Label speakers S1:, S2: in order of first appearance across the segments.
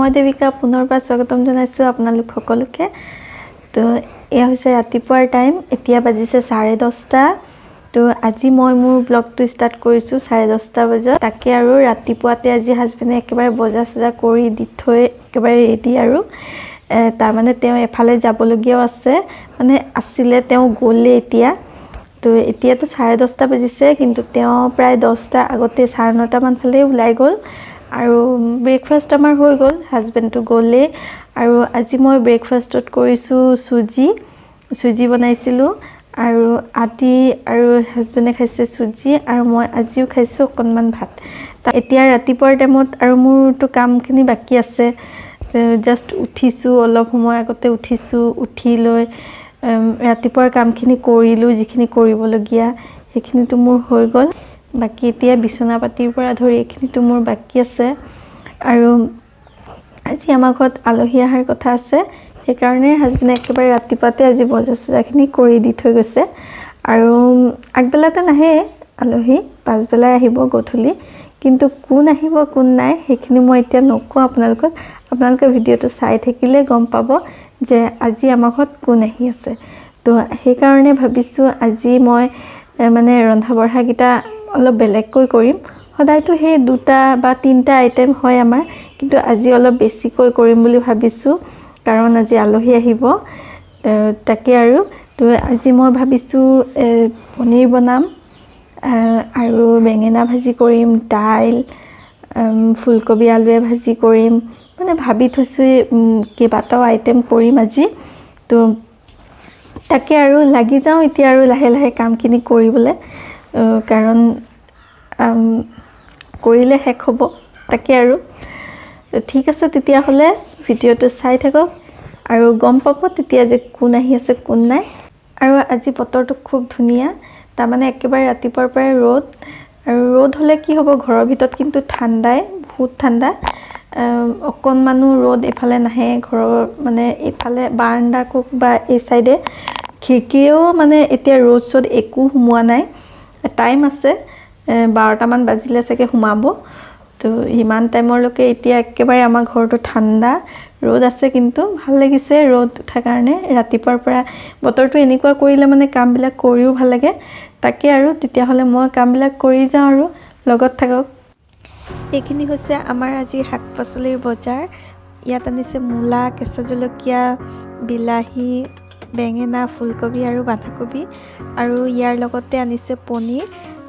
S1: মই দেৱিকা পুনৰবাৰ স্বাগতম জনাইছোঁ আপোনালোক সকলোকে। তো এয়া হৈছে ৰাতিপুৱাৰ টাইম, এতিয়া বাজিছে 10:30। তো আজি মই মোৰ ব্লগটো ষ্টাৰ্ট কৰিছোঁ 10:30 বজাত। তাকে আৰু ৰাতিপুৱাতে আজি হাজবেণ্ডে একেবাৰে বজাৰ চজাৰ কৰি দি থৈ একেবাৰে ৰেডি আৰু তাৰমানে তেওঁ এফালে যাবলগীয়াও আছে, মানে আছিলে, তেওঁ গ'লে এতিয়া। তো এতিয়াতো 10:30 বাজিছে, কিন্তু তেওঁ প্ৰায় 10টাৰ আগতে 9:30 মান ফালে ওলাই গ'ল আৰু ব্ৰেকফাষ্ট আমাৰ হৈ গ'ল, হাজবেণ্ডটো গ'লে। আৰু আজি মই ব্ৰেকফাষ্টত কৰিছোঁ চুজি বনাইছিলোঁ আৰু আদি আৰু হাজবেণ্ডে খাইছে চুজি আৰু মই আজিও খাইছোঁ অকণমান ভাত। এতিয়া ৰাতিপুৱাৰ টাইমত আৰু মোৰতো কামখিনি বাকী আছে, জাষ্ট উঠিছোঁ, অলপ সময় আগতে উঠিছোঁ, উঠি লৈ ৰাতিপুৱাৰ কামখিনি কৰিলোঁ, যিখিনি কৰিবলগীয়া সেইখিনিতো মোৰ হৈ গ'ল। বাকী এতিয়া বিচনা পাতিৰ পৰা ধৰি এইখিনিতো মোৰ বাকী আছে। আৰু আজি আমাৰ ঘৰত আলহী অহাৰ কথা আছে, সেইকাৰণে হাজবেণ্ডে একেবাৰে ৰাতিপুৱাতে আজি বজাৰ চজাৰখিনি কৰি দি থৈ গৈছে। আৰু আগবেলাতে নাহে আলহী, পাছবেলাই আহিব গধূলি, কিন্তু কোন আহিব কোন নাই সেইখিনি মই এতিয়া নকওঁ আপোনালোকক। আপোনালোকে ভিডিঅ'টো চাই থাকিলে গম পাব যে আজি আমাৰ ঘৰত কোন আহি আছে। তো সেইকাৰণে ভাবিছোঁ আজি মই মানে ৰন্ধা বঢ়াকেইটা অলপ বেলেগকৈ কৰিম। সদায়তো সেই 2টা বা 3টা আইটেম হয় আমাৰ, কিন্তু আজি অলপ বেছিকৈ কৰিম বুলি ভাবিছোঁ, কাৰণ আজি আলহী আহিব। তাকে আৰু তো আজি মই ভাবিছোঁ পনীৰ বনাম আৰু বেঙেনা ভাজি কৰিম, দাইল, ফুলকবি আলুৱে ভাজি কৰিম, মানে ভাবি থৈছোঁ কেইবাটাও আইটেম কৰিম আজি। তো তাকে আৰু লাগি যাওঁ এতিয়া আৰু লাহে লাহে কামখিনি কৰিবলৈ, কাৰণ কৰিলে শেষ হ'ব। তাকে আৰু ঠিক আছে, তেতিয়াহ'লে ভিডিঅ'টো চাই থাকক আৰু গম পাব তেতিয়া যে কোন আহি আছে কোন নাই। আৰু আজি বতৰটো খুব ধুনীয়া, তাৰমানে একেবাৰে ৰাতিপুৱাৰ পৰাই ৰ'দ, আৰু ৰ'দ হ'লে কি হ'ব, ঘৰৰ ভিতৰত কিন্তু ঠাণ্ডাই, বহুত ঠাণ্ডা। অকণমানো ৰ'দ এইফালে নাহে, ঘৰৰ মানে এইফালে বাৰাণ্ডা কোক বা এই চাইডে খিৰিকীয়েও মানে এতিয়া ৰ'দ চ'দ একো সোমোৱা নাই। টাইম আছে, 12টামান বাজিলে চাগে সোমাব। তো ইমান টাইমলৈকে এতিয়া একেবাৰে আমাৰ ঘৰটো ঠাণ্ডা, ৰ'দ আছে, কিন্তু ভাল লাগিছে ৰ'দ উঠাৰ কাৰণে। ৰাতিপুৱাৰ পৰা বতৰটো এনেকুৱা কৰিলে মানে কামবিলাক কৰিও ভাল লাগে। তাকে আৰু তেতিয়াহ'লে মই কামবিলাক কৰি যাওঁ আৰু লগত থাকক। এইখিনি হৈছে আমাৰ আজি শাক পাচলিৰ বজাৰ। ইয়াত আনিছে মূলা, কেঁচা জলকীয়া, বিলাহী, বেঙেনা, ফুলকবি আৰু বন্ধাকবি, আৰু ইয়াৰ লগতে আনিছে পনীৰ।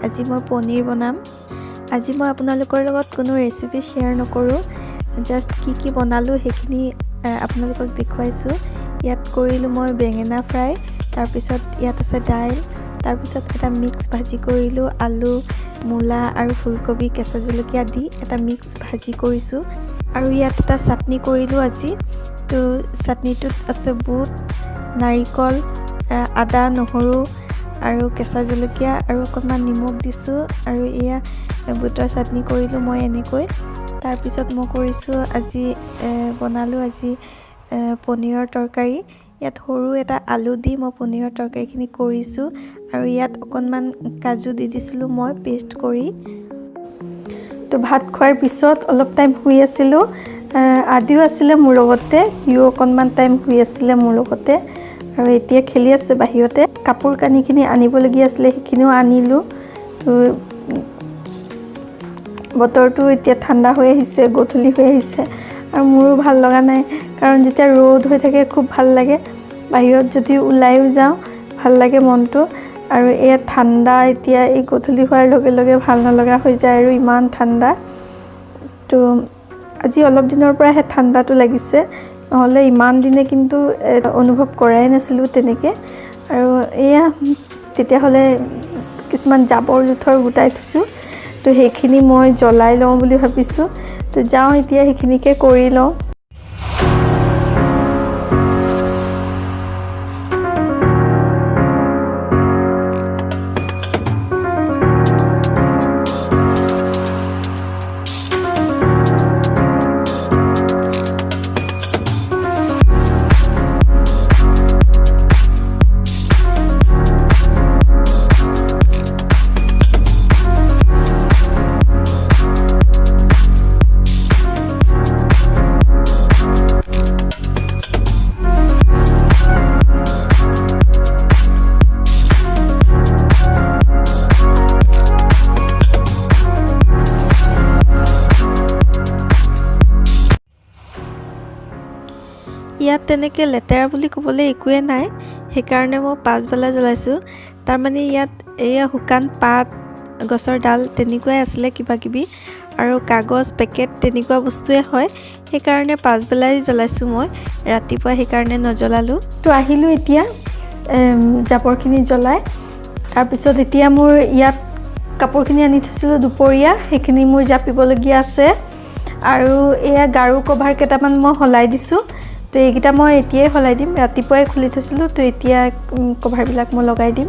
S1: আজি মই পনীৰ বনাম। আজি মই আপোনালোকৰ লগত কোনো ৰেচিপি শ্বেয়াৰ নকৰোঁ, জাষ্ট কি বনালোঁ সেইখিনি আপোনালোকক দেখুৱাইছোঁ। ইয়াত কৰিলোঁ মই বেঙেনা ফ্ৰাই, তাৰপিছত ইয়াত আছে দাইল, তাৰপিছত এটা মিক্স ভাজি কৰিলোঁ, আলু, মূলা আৰু ফুলকবি, কেঁচা জলকীয়া দি এটা মিক্স ভাজি কৰিছোঁ। আৰু ইয়াত এটা চাটনি কৰিলোঁ আজি। তো চাটনিটোত আছে বুট, নাৰিকল, আদা, নহৰু আৰু কেঁচা জলকীয়া আৰু অকণমান নিমখ দিছোঁ। আৰু এয়া বুটৰ চাটনি কৰিলোঁ মই এনেকৈ। তাৰপিছত মই কৰিছোঁ আজি বনালোঁ আজি পনীৰৰ তৰকাৰী। ইয়াত সৰু এটা আলু দি মই পনীৰৰ তৰকাৰীখিনি কৰিছোঁ, আৰু ইয়াত অকণমান কাজু দি দিছিলোঁ মই পেষ্ট কৰি। তো ভাত খোৱাৰ পিছত অলপ টাইম শুই আছিলোঁ, আদিও আছিলে মোৰ লগতে, সিও অকণমান টাইম শুই আছিলে মোৰ লগতে। আৰু এতিয়া খেলি আছে বাহিৰতে। কাপোৰ কানিখিনি আনিবলগীয়া আছিলে, সেইখিনিও আনিলোঁ। তো বতৰটো এতিয়া ঠাণ্ডা হৈ আহিছে, গধূলি হৈ আহিছে, আৰু মোৰো ভাল লগা নাই, কাৰণ যেতিয়া ৰ'দ হৈ থাকে খুব ভাল লাগে, বাহিৰত যদি ওলাইও যাওঁ ভাল লাগে মনটো। আৰু এয়া ঠাণ্ডা, এতিয়া এই গধূলি হোৱাৰ লগে লগে ভাল নলগা হৈ যায়, আৰু ইমান ঠাণ্ডা। তো আজি অলপ দিনৰ পৰাহে ঠাণ্ডাটো লাগিছে, নহ'লে ইমান দিনে কিন্তু অনুভৱ কৰাই নাছিলোঁ তেনেকৈ। আৰু এয়া তেতিয়াহ'লে কিছুমান জাবৰ জোঁথৰ গোটাই থৈছোঁ, তো সেইখিনি মই জ্বলাই লওঁ বুলি ভাবিছোঁ। তো যাওঁ এতিয়া সেইখিনিকে কৰি লওঁ। ইয়াত তেনেকৈ লেতেৰা বুলি ক'বলৈ একোৱে নাই, সেইকাৰণে মই পাছবেলা জ্বলাইছোঁ। তাৰমানে ইয়াত এয়া শুকান পাত, গছৰ ডাল তেনেকুৱাই আছিলে কিবা কিবি, আৰু কাগজ পেকেট তেনেকুৱা বস্তুৱে হয়, সেইকাৰণে পাছবেলাই জ্বলাইছোঁ মই, ৰাতিপুৱা সেইকাৰণে নজ্বলালোঁ। তো আহিলোঁ এতিয়া জাবৰখিনি জ্বলাই। তাৰপিছত এতিয়া মোৰ ইয়াত কাপোৰখিনি আনি থৈছিলোঁ দুপৰীয়া, সেইখিনি মোৰ জাপিবলগীয়া আছে। আৰু এয়া গাৰু কভাৰ কেইটামান মই সলাই দিছোঁ, তো এইকেইটা মই এতিয়াই সলাই দিম, ৰাতিপুৱাই খুলি থৈছিলোঁ, তো এতিয়া কভাৰবিলাক মই লগাই দিম।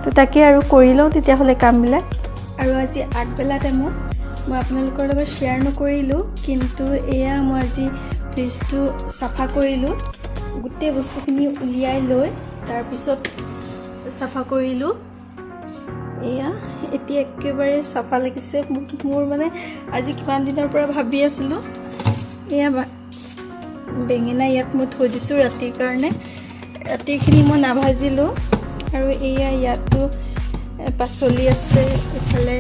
S1: তো তাকে আৰু কৰি লওঁ তেতিয়াহ'লে কামবিলাক। আৰু আজি আগবেলা টাইমত মই আপোনালোকৰ লগত শ্বেয়াৰ নকৰিলোঁ, কিন্তু এয়া মই আজি ফ্ৰিজটো চাফা কৰিলোঁ, গোটেই বস্তুখিনি উলিয়াই লৈ তাৰপিছত চাফা কৰিলোঁ। এয়া এতিয়া একেবাৰে চাফা লাগিছে মোৰ, মানে আজি কিমান দিনৰ পৰা ভাবি আছিলোঁ। এয়া বেঙেনা ইয়াত মই থৈ দিছোঁ ৰাতিৰ কাৰণে, ৰাতিৰখিনি মই নাভাজিলোঁ। আৰু এয়া ইয়াতো পাচলি আছে, এইফালে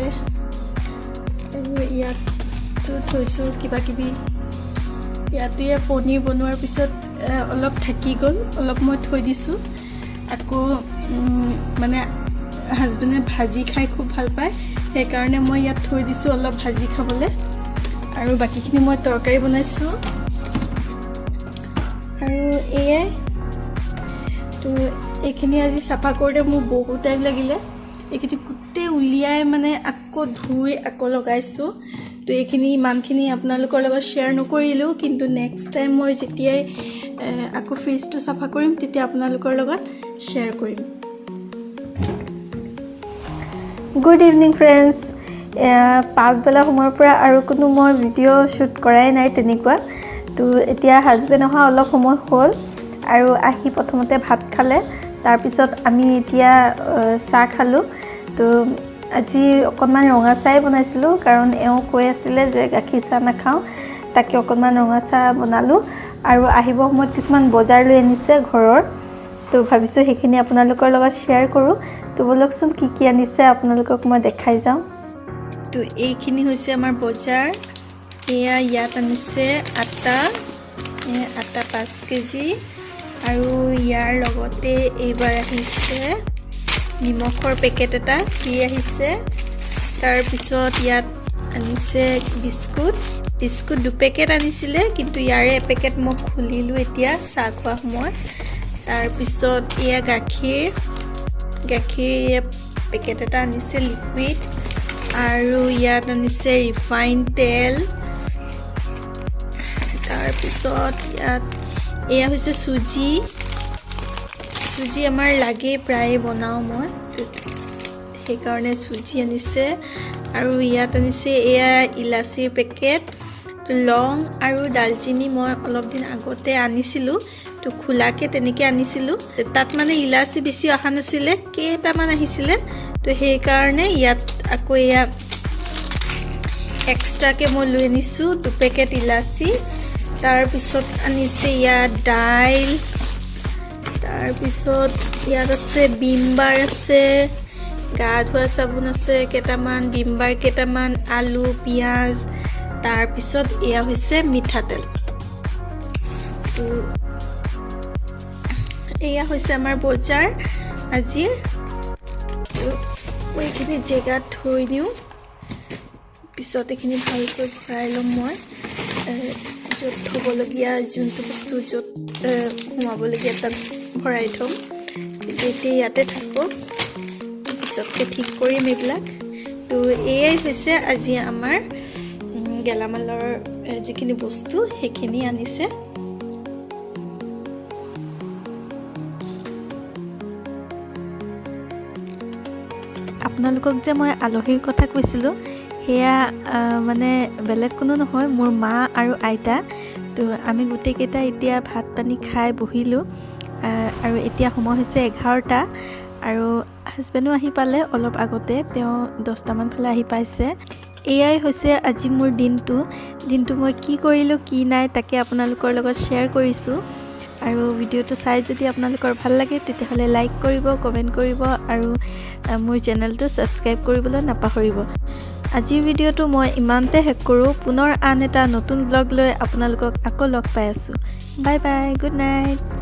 S1: ইয়াতো থৈছোঁ কিবা কিবি। ইয়াতো পনীৰ বনোৱাৰ পিছত অলপ থাকি গ'ল, অলপ মই থৈ দিছোঁ। আকৌ মানে হাজবেণ্ডে ভাজি খাই খুব ভাল পায়, সেইকাৰণে মই ইয়াত থৈ দিছোঁ অলপ ভাজি খাবলৈ। আৰু বাকীখিনি মই তৰকাৰী বনাইছোঁ। আৰু এয়াই তো এইখিনি আজি চাফা কৰোঁতে মোৰ বহুত টাইম লাগিলে। এইখিনি গোটেই উলিয়াই মানে আকৌ ধুই আকৌ লগাইছোঁ। তো এইখিনি ইমানখিনি আপোনালোকৰ লগত শ্বেয়াৰ নকৰিলোঁ, কিন্তু নেক্সট টাইম মই যেতিয়াই আকৌ ফ্ৰিজটো চাফা কৰিম তেতিয়া আপোনালোকৰ লগত শ্বেয়াৰ কৰিম। Good evening friends. পাছবেলা সময়ৰ পৰা আৰু কোনো মই ভিডিঅ' শ্বুট কৰাই নাই তেনেকুৱা। তো এতিয়া হাজবেণ্ড অহা অলপ সময় হ'ল, আৰু আহি প্ৰথমতে ভাত খালে, তাৰপিছত আমি এতিয়া চাহ খালোঁ। তো আজি অকণমান ৰঙা চাহ বনাইছিলোঁ, কাৰণ এওঁ কৈ আছিলে যে গাখীৰ চাহ নাখাওঁ, তাকে অকণমান ৰঙা চাহ বনালোঁ। আৰু আহিব সময়ত কিছুমান বজাৰ লৈ আনিছে ঘৰৰ, তো ভাবিছোঁ সেইখিনি আপোনালোকৰ লগত শ্বেয়াৰ কৰোঁ। তো বলকচোন কি কি আনিছে আপোনালোকক মই দেখাই যাওঁ। তো এইখিনি হৈছে আমাৰ বজাৰ। এয়া ইয়াত আনিছে আটা, আটা 5 কেজি, আৰু ইয়াৰ লগতে এইবাৰ আহিছে নিমখৰ পেকেট এটা ফ্ৰী আহিছে। তাৰপিছত ইয়াত আনিছে বিস্কুট 2 পেকেট আনিছিলে, কিন্তু ইয়াৰে এপেকেট মই খুলিলোঁ এতিয়া চাহ খোৱা সময়ত। তাৰপিছত এয়া গাখীৰ পেকেট এটা আনিছে লিকুইড, আৰু ইয়াত আনিছে ৰিফাইন তেল। তাৰপিছত ইয়াত এয়া হৈছে চুজি আমাৰ লাগে, প্ৰায়ে বনাওঁ মই, সেইকাৰণে চুজি আনিছে। আৰু ইয়াত আনিছে এয়া ইলাচিৰ পেকেট, লং আৰু দালচিনি মই অলপ দিন আগতে আনিছিলোঁ, তো খোলাকৈ তেনেকৈ আনিছিলোঁ। তাত মানে ইলাচি বেছি অহা নাছিলে, কেইটামান আহিছিলে, তো সেইকাৰণে ইয়াত আকৌ এয়া এক্সট্ৰাকৈ মই লৈ আনিছোঁ 2 পেকেট ইলাচি। তাৰপিছত আনিছে ইয়াত দাইল, তাৰপিছত ইয়াত আছে বিমবাৰ আছে, গা ধোৱা চাবোন আছে কেইটামান, বিমবাৰ কেইটামান, আলু পিঁয়াজ, তাৰপিছত এয়া হৈছে মিঠাতেল। তো এয়া হৈছে আমাৰ বজাৰ আজিৰ। মই এইখিনি জেগাত থৈ দিওঁ, পিছত এইখিনি ভালকৈ ভৰাই ল'ম মই, য'ত থ'বলগীয়া যোনটো বস্তু য'ত সোমাবলগীয়া তাত ভৰাই থ'ম। কিন্তু এতিয়া ইয়াতে থাকক, পিছতকৈ ঠিক কৰিম এইবিলাক। তো এয়াই হৈছে আজি আমাৰ গেলামালৰ যিখিনি বস্তু সেইখিনি আনিছে। আপোনালোকক যে মই আলহীৰ কথা কৈছিলোঁ, সেয়া মানে বেলেগ কোনো নহয়, মোৰ মা আৰু আইতা। তো আমি গোটেইকেইটা এতিয়া ভাত পানী খাই বহিলোঁ, আৰু এতিয়া সময় হৈছে 11টা, আৰু হাজবেণ্ডো আহি পালে অলপ আগতে, তেওঁ 10টামান ফালে আহি পাইছে। এয়াই হৈছে আজি মোৰ দিনটো মই কি কৰিলোঁ কি নাই তাকে আপোনালোকৰ লগত শ্বেয়াৰ কৰিছোঁ। আৰু ভিডিঅ'টো চাই যদি আপোনালোকৰ ভাল লাগে তেতিয়াহ'লে লাইক কৰিব, কমেণ্ট কৰিব, আৰু মোৰ চেনেলটো ছাবস্ক্ৰাইব কৰিবলৈ নাপাহৰিব। আজিৰ ভিডিঅ'টো মই ইমানতে শেষ কৰোঁ পুনৰ আন এটা নতুন ব্লগ লৈ আপোনালোকক আকৌ লগ পাই আছোঁ বাই বাই গুড নাইট